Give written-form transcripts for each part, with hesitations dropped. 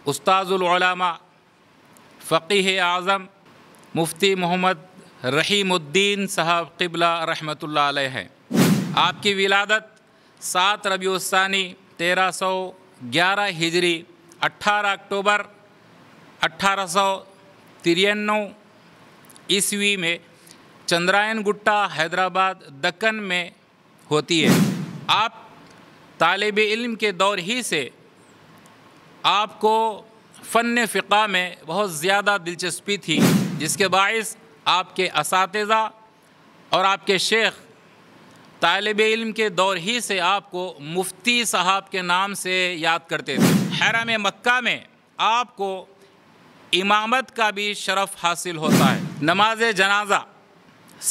استاذ العلماء فقیہ اعظم مفتی محمد رحیم الدین صاحب قبلہ رحمۃ اللہ علیہ ہیں۔ آپ کی ولادت 7 ربیع الثانی 1311 ہجری 18 اکتوبر 1893 عیسوی میں چندرائن گٹا حیدرآباد دکن میں ہوتی ہے۔ آپ طالب علم کے دور ہی سے آپ کو فن فقہ میں بہت زیادہ دلچسپی تھی، جس کے باعث آپ کے اساتذہ اور آپ کے شیخ طالب علم کے دور ہی سے آپ کو مفتی صاحب کے نام سے یاد کرتے تھے۔ حرم مکہ میں آپ کو امامت کا بھی شرف حاصل ہوتا ہے۔ نماز جنازہ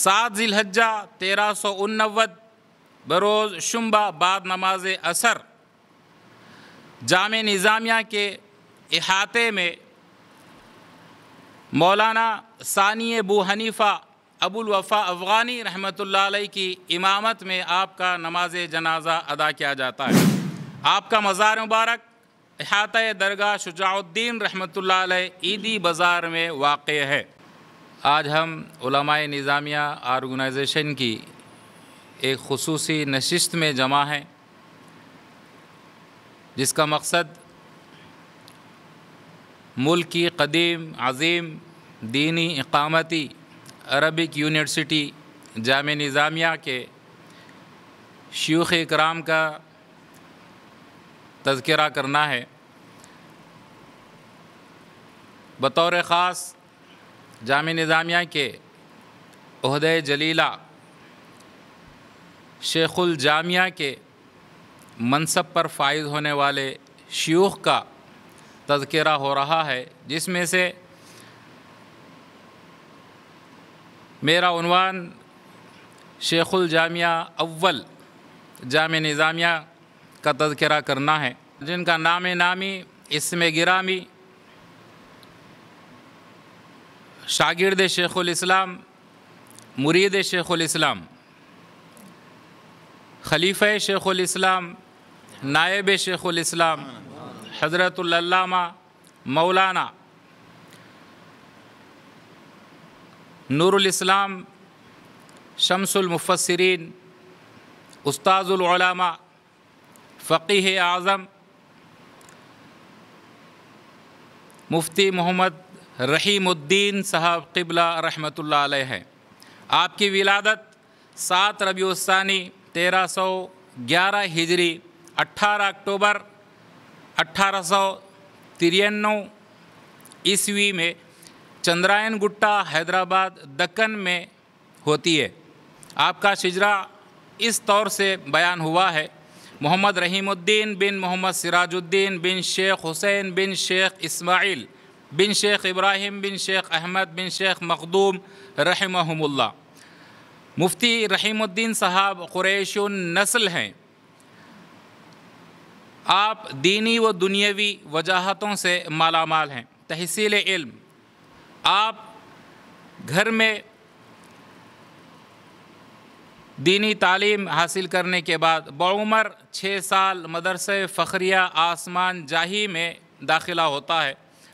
7 ذی الحجہ 1389 بروز شنبہ بعد نماز عصر جامع نظامیہ کے احاطے میں مولانا ثانی ابو حنیفہ ابو الوفا افغانی رحمۃ اللہ علیہ کی امامت میں آپ کا نماز جنازہ ادا کیا جاتا ہے۔ آپ کا مزار مبارک احاطہ درگاہ شجاع الدین رحمۃ اللہ علیہ عیدی بازار میں واقع ہے۔ آج ہم علماء نظامیہ آرگنائزیشن کی ایک خصوصی نشست میں جمع ہیں، جس کا مقصد ملک کی قدیم عظیم دینی اقامتی عربک یونیورسٹی جامع نظامیہ کے شیوخ اکرام کا تذکرہ کرنا ہے۔ بطور خاص جامع نظامیہ کے عہدہ جلیلہ شیخ الجامعہ کے منصب پر فائز ہونے والے شیوخ کا تذکرہ ہو رہا ہے، جس میں سے میرا عنوان شیخ الجامعہ اول جامع نظامیہ کا تذکرہ کرنا ہے، جن کا نام نامی اسم گرامی شاگرد شیخ الاسلام مرید شیخ الاسلام خلیفہ شیخ الاسلام نائب شیخ الاسلام حضرت العلامہ مولانا نور الاسلام شمس المفسرین استاذ العلماء فقیہ اعظم مفتی محمد رحیم الدین صاحب قبلہ رحمۃ اللہ علیہ ہیں۔ آپ کی ولادت 7 ربیع الثانی 1311 ہجری 18 اکتوبر 1893 عیسوی میں چندرائن گٹا حیدرآباد دکن میں ہوتی ہے۔ آپ کا شجرہ اس طور سے بیان ہوا ہے: محمد رحیم الدین بن محمد سراج الدین بن شیخ حسین بن شیخ اسماعیل بن شیخ ابراہیم بن شیخ احمد بن شیخ مخدوم رحمہم اللہ۔ مفتی رحیم الدین صاحب قریش النسل ہیں۔ آپ دینی و دنیاوی وجاہتوں سے مالا مال ہیں۔ تحصیل علم: آپ گھر میں دینی تعلیم حاصل کرنے کے بعد بعمر 6 سال مدرسہ فخریہ آسمان جاہی میں داخلہ ہوتا ہے۔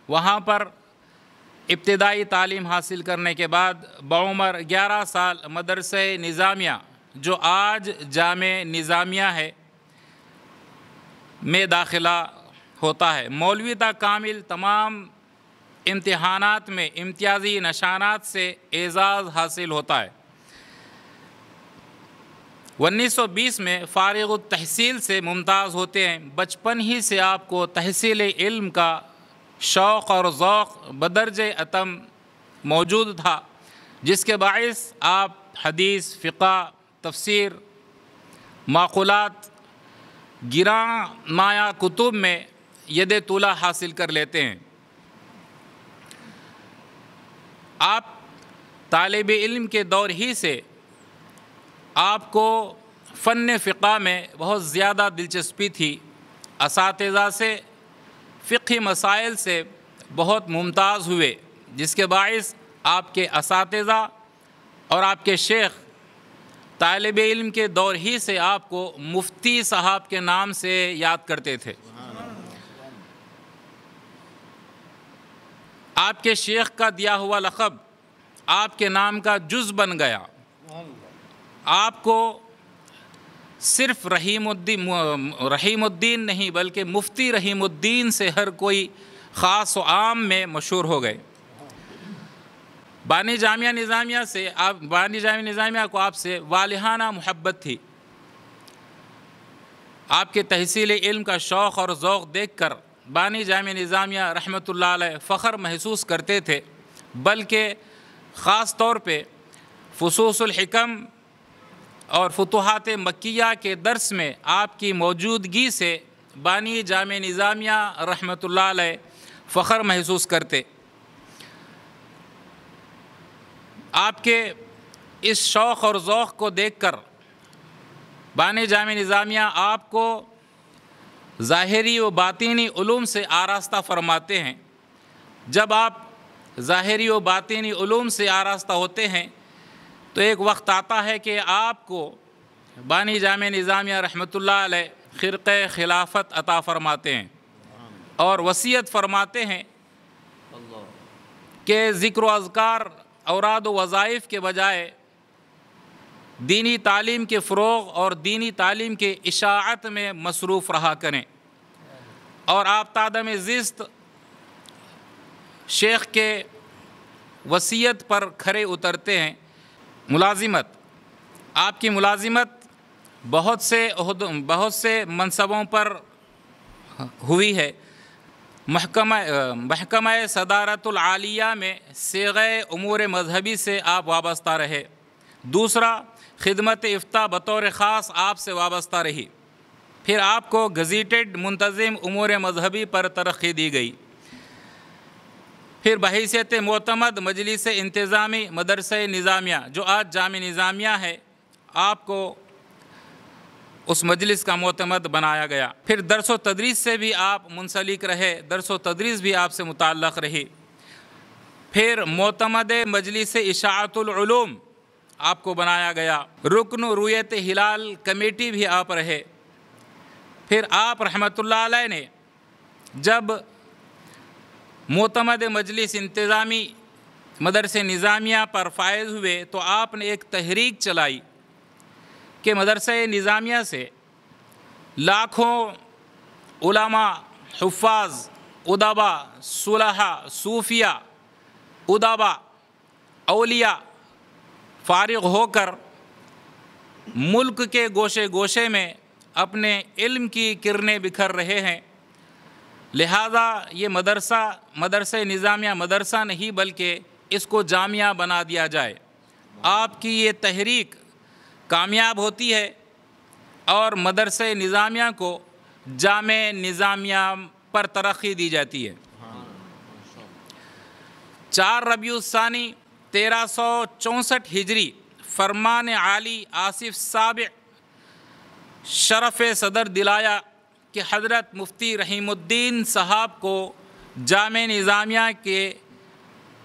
وہاں پر ابتدائی تعلیم حاصل کرنے کے بعد بعمر 11 سال مدرسہ نظامیہ، جو آج جامع نظامیہ ہے، میں داخلہ ہوتا ہے۔ مولوی تا کامل تمام امتحانات میں امتیازی نشانات سے اعزاز حاصل ہوتا ہے۔ 1920 میں فارغ التحصیل سے ممتاز ہوتے ہیں۔ بچپن ہی سے آپ کو تحصیل علم کا شوق اور ذوق بدرجہ اتم موجود تھا، جس کے باعث آپ حدیث، فقہ، تفسیر، معقولات، گراں مایہ کتب میں ید طولہ حاصل کر لیتے ہیں۔ آپ طالب علم کے دور ہی سے آپ کو فن فقہ میں بہت زیادہ دلچسپی تھی، اساتذہ سے فقہی مسائل سے بہت ممتاز ہوئے، جس کے باعث آپ کے اساتذہ اور آپ کے شیخ طالب علم کے دور ہی سے آپ کو مفتی صاحب کے نام سے یاد کرتے تھے۔ آپ کے شیخ کا دیا ہوا لقب آپ کے نام کا جز بن گیا۔ آپ کو صرف رحیم الدین نہیں بلکہ مفتی رحیم الدین سے ہر کوئی خاص و عام میں مشہور ہو گئے۔ بانی جامعہ نظامیہ کو آپ سے والہانہ محبت تھی۔ آپ کے تحصیل علم کا شوق اور ذوق دیکھ کر بانی جامعہ نظامیہ رحمۃ اللہ علیہ فخر محسوس کرتے تھے، بلکہ خاص طور پہ فصوص الحکم اور فتوحات مکیہ کے درس میں آپ کی موجودگی سے بانی جامعہ نظامیہ رحمۃ اللہ علیہ فخر محسوس کرتے۔ آپ کے اس شوق اور ذوق کو دیکھ کر بانی جامعہ نظامیہ آپ کو ظاہری و باطینی علوم سے آراستہ فرماتے ہیں۔ جب آپ ظاہری و باطینی علوم سے آراستہ ہوتے ہیں تو ایک وقت آتا ہے کہ آپ کو بانی جامعہ نظامیہ رحمۃ اللہ علیہ خرقہ خلافت عطا فرماتے ہیں اور وصیت فرماتے ہیں کہ ذکر و اذکار اوراد و وظائف کے بجائے دینی تعلیم کے فروغ اور دینی تعلیم کے اشاعت میں مصروف رہا کریں، اور آپ تادم زست شیخ کے وصیت پر کھرے اترتے ہیں۔ ملازمت، آپ کی ملازمت بہت سے منصبوں پر ہوئی ہے۔ محکمہ صدارت العالیہ میں صیغہ امور مذہبی سے آپ وابستہ رہے۔ دوسرا، خدمت افتاء بطور خاص آپ سے وابستہ رہی۔ پھر آپ کو گزیٹڈ منتظم امور مذہبی پر ترقی دی گئی۔ پھر بحیثیت معتمد مجلس انتظامی مدرسہ نظامیہ جو آج جامعہ نظامیہ ہے، آپ کو اس مجلس کا معتمد بنایا گیا۔ پھر درس و تدریس سے بھی آپ منسلک رہے، درس و تدریس بھی آپ سے متعلق رہی۔ پھر معتمد مجلس اشاعت العلوم آپ کو بنایا گیا۔ رکن رویت ہلال کمیٹی بھی آپ رہے۔ پھر آپ رحمۃ اللہ علیہ نے جب معتمد مجلس انتظامی مدرسہ نظامیہ پر فائز ہوئے تو آپ نے ایک تحریک چلائی کہ مدرسہ نظامیہ سے لاکھوں علماء، حفاظ، ادبا، صلحاء، صوفیہ، ادبا، اولیاء فارغ ہو کر ملک کے گوشے گوشے میں اپنے علم کی کرنیں بکھر رہے ہیں، لہذا یہ مدرسہ نظامیہ مدرسہ نہیں بلکہ اس کو جامعہ بنا دیا جائے۔ آپ کی یہ تحریک کامیاب ہوتی ہے اور مدرسہ نظامیہ کو جامع نظامیہ پر ترقی دی جاتی ہے۔ 4 ربیع الثانی 1364 ہجری فرمان عالی آصف سابع شرف صدر دلایا کہ حضرت مفتی رحیم الدین صاحب کو جامع نظامیہ کے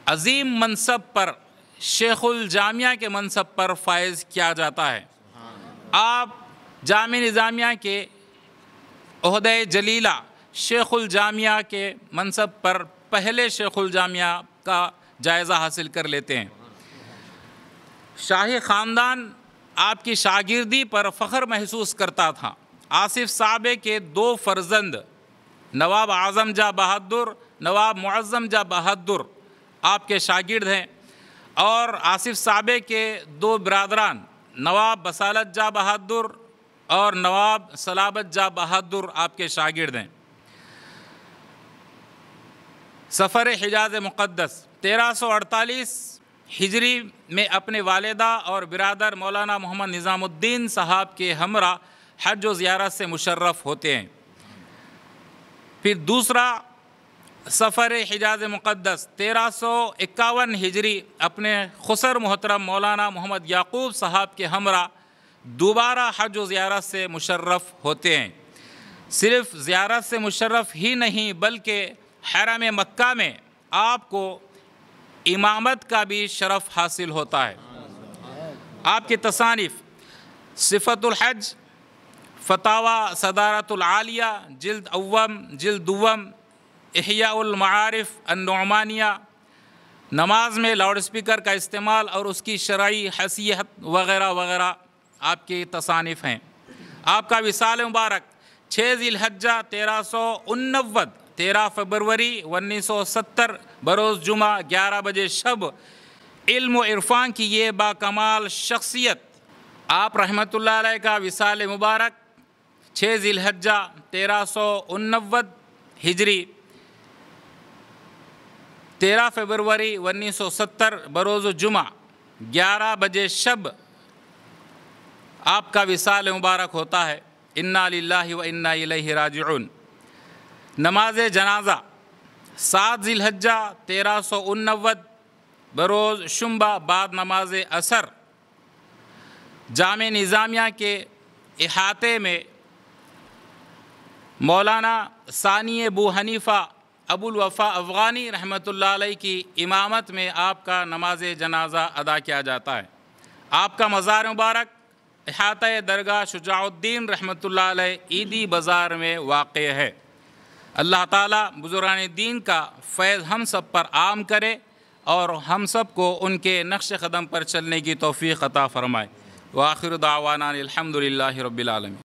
عظیم منصب پر، شیخ الجامعہ کے منصب پر فائز کیا جاتا ہے۔ آپ جامع نظامیہ کے عہدہ جلیلہ شیخ الجامعہ کے منصب پر پہلے شیخ الجامعہ کا جائزہ حاصل کر لیتے ہیں۔ شاہی خاندان آپ کی شاگردی پر فخر محسوس کرتا تھا۔ آصف صاحب کے 2 فرزند نواب اعظم جاں بہادر، نواب معظم جاں بہادر آپ کے شاگرد ہیں، اور آصف صاحب کے 2 برادران نواب بصالت جاں بہادر اور نواب صلابت جاں بہادر آپ کے شاگرد ہیں۔ سفر حجاز مقدس 1348 ہجری میں اپنے والدہ اور برادر مولانا محمد نظام الدین صاحب کے ہمراہ حج و زیارت سے مشرف ہوتے ہیں۔ پھر دوسرا سفر حجاز مقدس 1351 ہجری اپنے خسر محترم مولانا محمد یعقوب صاحب کے ہمراہ دوبارہ حج و زیارت سے مشرف ہوتے ہیں۔ صرف زیارت سے مشرف ہی نہیں بلکہ حرم مکہ میں آپ کو امامت کا بھی شرف حاصل ہوتا ہے۔ آپ کی تصانیف صفت الحج، فتاوی صدارت العالیہ جلد اوم، جلد دوم، احیاء المعارف النعمانیہ، نماز میں لاؤڈ اسپیکر کا استعمال اور اس کی شرعی حیثیت وغیرہ وغیرہ آپ کی تصانیف ہیں۔ آپ کا وصال مبارک 6 ذی الحجہ 13 فروری 1970 بروز جمعہ 11 بجے شب علم و عرفان کی یہ باکمال شخصیت آپ رحمۃ اللہ علیہ کا وصال مبارک 6 ذی الحجہ 1389 ہجری 13 فروری 1970 بروز جمعہ 11 بجے شب آپ کا وصال مبارک ہوتا ہے۔ انا للہ و انا الیہ راجعون۔ نماز جنازہ 7 ذی الحجہ 1389 بروز شنبہ بعد نماز عصر جامع نظامیہ کے احاطے میں مولانا ثانی ابو حنیفہ ابو الوفا افغانی رحمۃ اللہ علیہ کی امامت میں آپ کا نماز جنازہ ادا کیا جاتا ہے۔ آپ کا مزار مبارک احاطہ درگاہ شجاع الدین رحمۃ اللہ علیہ عیدی بازار میں واقع ہے۔ اللہ تعالیٰ بزرگان دین کا فیض ہم سب پر عام کرے اور ہم سب کو ان کے نقش قدم پر چلنے کی توفیق عطا فرمائے۔ وآخر دعوانا الحمد للہ رب العالمین۔